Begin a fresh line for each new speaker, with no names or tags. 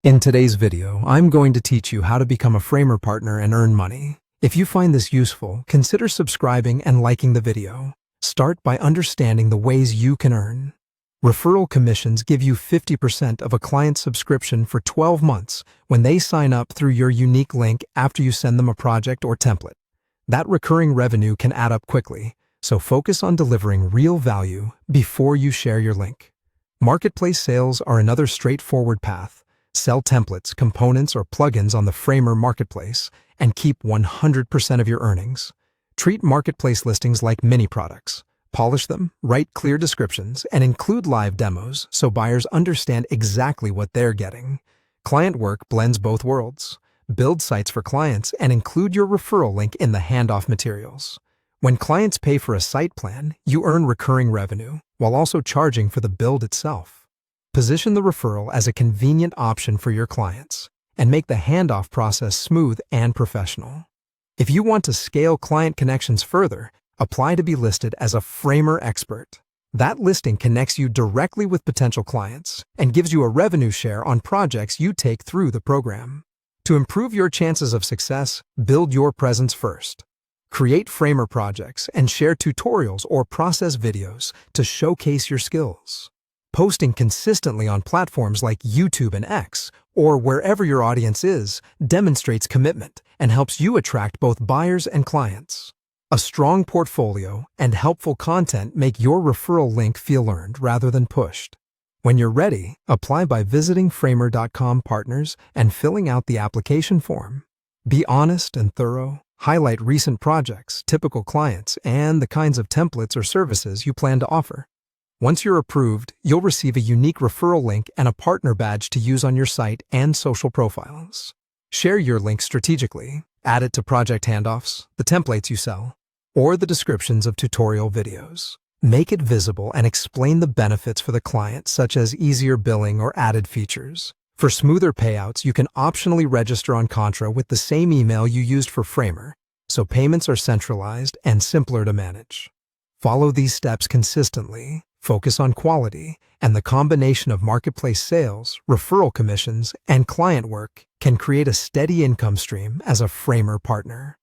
In today's video, I'm going to teach you how to become a Framer partner and earn money. If you find this useful, consider subscribing and liking the video. Start by understanding the ways you can earn. Referral commissions give you 50% of a client's subscription for 12 months when they sign up through your unique link after you send them a project or template. That recurring revenue can add up quickly, so focus on delivering real value before you share your link. Marketplace sales are another straightforward path. Sell templates, components, or plugins on the Framer marketplace and keep 100% of your earnings. Treat marketplace listings like mini products. Polish them, write clear descriptions, and include live demos so buyers understand exactly what they're getting. Client work blends both worlds. Build sites for clients and include your referral link in the handoff materials. When clients pay for a site plan, you earn recurring revenue while also charging for the build itself. Position the referral as a convenient option for your clients and make the handoff process smooth and professional. If you want to scale client connections further, apply to be listed as a Framer expert. That listing connects you directly with potential clients and gives you a revenue share on projects you take through the program. To improve your chances of success, build your presence first. Create Framer projects and share tutorials or process videos to showcase your skills. Posting consistently on platforms like YouTube and X, or wherever your audience is, demonstrates commitment and helps you attract both buyers and clients. A strong portfolio and helpful content make your referral link feel earned rather than pushed. When you're ready, apply by visiting Framer.com partners and filling out the application form. Be honest and thorough. Highlight recent projects, typical clients, and the kinds of templates or services you plan to offer. Once you're approved, you'll receive a unique referral link and a partner badge to use on your site and social profiles. Share your link strategically. Add it to project handoffs, the templates you sell, or the descriptions of tutorial videos. Make it visible and explain the benefits for the client, such as easier billing or added features. For smoother payouts, you can optionally register on Contra with the same email you used for Framer, so payments are centralized and simpler to manage. Follow these steps consistently. Focus on quality, and the combination of marketplace sales, referral commissions, and client work can create a steady income stream as a Framer partner.